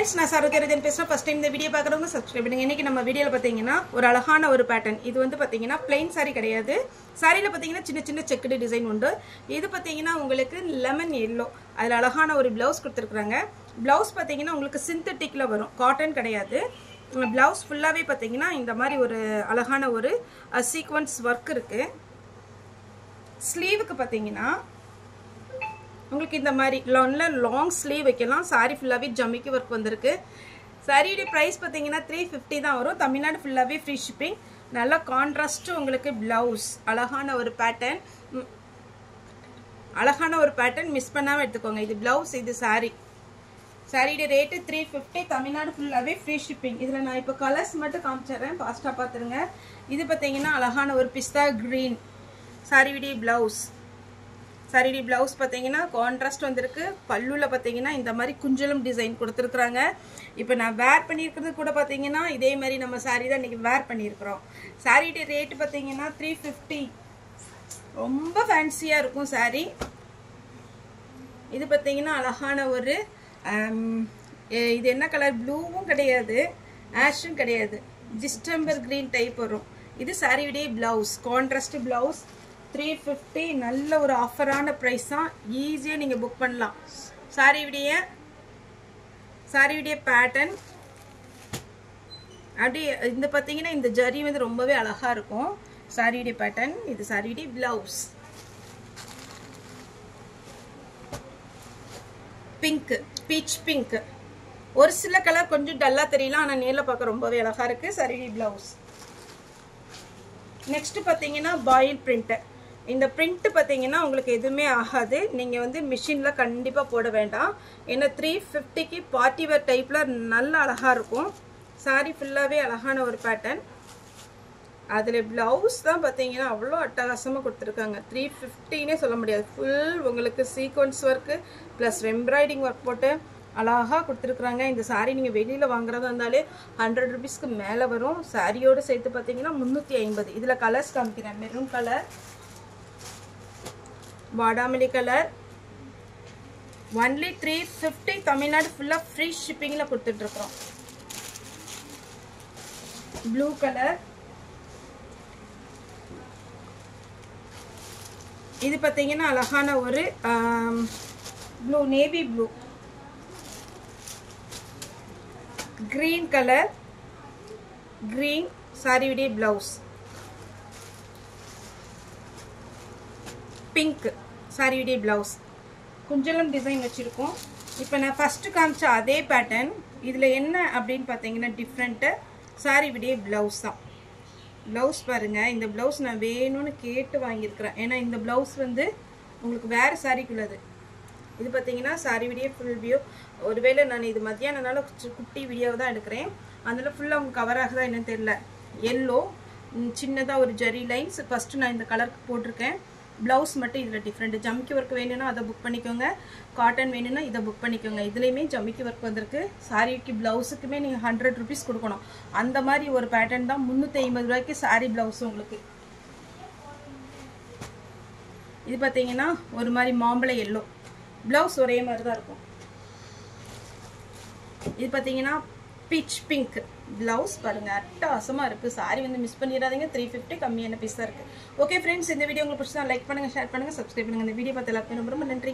friends, நான் சரோஜரஜன் பேசுறேன். First time இந்த வீடியோ பார்க்குறவங்க சப்ஸ்கிரைப் பண்ணுங்க. இன்னைக்கு நம்ம வீடியோல பாத்தீங்கன்னா ஒரு அழகான ஒரு பேட்டர்ன். இது வந்து பாத்தீங்கன்னா plain saree கிடையாது. சாரியில பாத்தீங்கன்னா சின்ன சின்ன செக்குடு டிசைன் உண்டு. இது பாத்தீங்கன்னா உங்களுக்கு லெமன் yellow. அதுல அழகான ஒரு ப்ளவுஸ் கொடுத்திருக்காங்க. ப்ளவுஸ் பாத்தீங்கன்னா உங்களுக்கு சிந்தட்டிக்ல வரும். காட்டன் கிடையாது. ப்ளவுஸ் ஃபுல்லாவே பாத்தீங்கன்னா இந்த மாதிரி ஒரு அழகான ஒரு சீக்வென்ஸ் வர்க் இருக்கு. ஸ்லீவுக்கு பாத்தீங்கன்னா உங்களுக்கு இந்த மாதிரி லாங் ஸ்லீவ் வைக்கலாம். சாரி ஃபுல்லாவே ஜமிக்கி ஒர்க் வந்திருக்கு. சாரியோட பிரைஸ் பாத்தீங்கன்னா 350 தான் வரும். தமிழ்நாடு ஃபுல்லாவே ஃப்ரீ ஷிப்பிங். நல்ல கான்ட்ராஸ்ட் உங்களுக்கு பிளவுஸ் அழகான ஒரு பேட்டர்ன் மிஸ் பண்ணாம எடுத்துக்கோங்க. இது பிளவுஸ், இது சாரி. சாரியோட ரேட் 350. தமிழ்நாடு ஃபுல்லாவே ஃப்ரீ ஷிப்பிங். இதுல நான் இப்போ கலர்ஸ் மட்டும் காமிச்சிடுறேன், ஃபாஸ்டா பாத்துருங்க. இது பாத்தீங்கன்னா அழகான ஒரு பிஸ்தா கிரீன் சாரியோட பிளவுஸ். சாரி பிளவுஸ் பாத்தீங்கன்னா கான்ட்ராஸ்ட் வந்திருக்கு. பல்லுல பாத்தீங்கன்னா இந்த மாதிரி குஞ்சலம் டிசைன் கொடுத்துருக்காங்க. இப்போ நான் வேர் பண்ணியிருக்கிறது கூட பாத்தீங்கன்னா இதே மாதிரி நம்ம சாரி தான் இன்னைக்கு வேர் பண்ணியிருக்கிறோம். சாரியோட ரேட் பாத்தீங்கன்னா 350. ரொம்ப ஃபேன்சியா இருக்கும் சாரி. இது பாத்தீங்கன்னா அழகான ஒரு இது என்ன கலர், ப்ளூவும் கிடையாது, ஆஷும் கிடையாது, டிஸ்டம்பர் கிரீன் டைப் வரும். இது சாரியோட பிளவுஸ், கான்ட்ராஸ்ட் பிளவுஸ். 350. நல்ல ஒரு ஆஃபரான பிரைஸ் தான். ஈஸியா நீங்க புக் பண்ணலாம். சாரியுடைய பேட்டர்ன் அப்படி இந்த பாத்தீங்கன்னா இந்த ஜரி வந்து ரொம்பவே அழகா இருக்கும். சாரியுடைய பேட்டர்ன். இது சாரியுடைய பிளவுஸ். Pink, beach pink. ஒரு சில கலர் கொஞ்சம் டல்லா தெரியலாம், ஆனா நேர்ல பார்க்க ரொம்பவே அழகா இருக்கு. சாரியுடைய பிளவுஸ். நெக்ஸ்ட் பாத்தீங்கன்னா பாயில் பிரிண்ட். இந்த பிரிண்ட் பாத்தீங்கன்னா உங்களுக்கு எதுவுமே ஆகாது. நீங்க வந்து மிஷின்ல கண்டிப்பா போட வேண்டாம். ஏன்னா 350க்கு பார்ட்டி வேர் டைப்ல நல்ல அழகா இருக்கும். சாரி ஃபுல்லாவே அழகான ஒரு பேட்டர்ன். அதுல பிளவுஸ் தான் பாத்தீங்கன்னா அவ்வளோ அட்டகாசமா கொடுத்துருக்காங்க. 350னே சொல்ல முடியாது. ஃபுல் உங்களுக்கு sequence work plus embroiding work போட்டு அழகா கொடுத்துருக்குறாங்க. இந்த சாரி நீங்க வெளியில வாங்குறதா இருந்தாலே 100 ருபீஸ்க்கு மேல வரும். சாரியோட சேர்த்து பாத்தீங்கன்னா 350. இதுல கலர்ஸ் காமிக்கிறேன். மெரூன் கலர், பாடாமல்லி கலர். ஒன்லி 350. தமிழ்நாடு ஃபுல்லா ஃப்ரீ ஷிப்பிங்ல கொடுத்துட்டு இருக்கோம். Blue colour. இது பாத்தீங்கன்னா அழகான ஒரு blue, navy blue. Green colour, green சாரியுடைய பிளவுஸ். பிங்க் சாரியுடைய பிளவுஸ். குஞ்சலம் டிசைன் வச்சிருக்கோம். இப்போ நான் ஃபர்ஸ்ட் காமிச்ச அதே பேட்டர்ன். இதுல என்ன அப்படின்னு பாத்தீங்கன்னா டிஃப்ரெண்ட். சாரியுடைய பிளவுஸ் தான். பிளவுஸ் பாருங்க. இந்த பிளவுஸ் நான் வேணும்னு கேட்டு வாங்கியிருக்கிறேன். ஏன்னா இந்த பிளவுஸ் வந்து உங்களுக்கு வேற சாரிக்குள்ளது. இது பாத்தீங்கன்னா சாரியுடைய ஃபுல் வியூ. ஒருவேளை நான் இது மத்தியானனால குட்டி வீடியோ தான் எடுக்கிறேன், அதனால ஃபுல்லா உங்களுக்கு கவர் ஆகுதா என்னன்னு தெரியல. எல்லோ சின்னதா ஒரு ஜெரி லைன்ஸ். ஃபர்ஸ்ட் நான் இந்த கலருக்கு போட்டிருக்கேன். பிளவுஸ் மட்டும் இதுல டிஃப்ரெண்ட். ஜமிக்கி ஒர்க் வேணும்னா அதை புக் பண்ணிக்கோங்க. காட்டன் வேணும்னா இதை புக் பண்ணிக்கோங்க. இதுலயுமே ஜமிக்கி ஒர்க் வந்திருக்கு. சாரிக்கு பிளவுஸுக்குமே நீங்க 100 ருபீஸ் கொடுக்கணும். அந்த மாதிரி ஒரு பேட்டர்ன் தான். 350 ரூபாய்க்கு சாரி பிளவுஸ் உங்களுக்கு. இது பாத்தீங்கன்னா ஒரு மாதிரி மாம்பழ எல்லோ. பிளவுஸ் ஒரே மாதிரி தான் இருக்கும். இது பாத்தீங்கன்னா பீச் பிங்க். பிளவுஸ் பாருங்க அட்டகாசமா இருக்கு. சாரி வந்து மிஸ் பண்ணிடாதீங்க. 350 கம்மியான பீஸ் தான் இருக்கு. ஓகே ஃப்ரெண்ட்ஸ், இந்த வீடியோ உங்களுக்கு பிடிச்சா லைக் பண்ணுங்க, ஷேர் பண்ணுங்க, சப்ஸ்கிரைப் பண்ணுங்க. இந்த வீடியோ பார்த்த எல்லாருக்கும் ரொம்ப ரொம்ப நன்றி.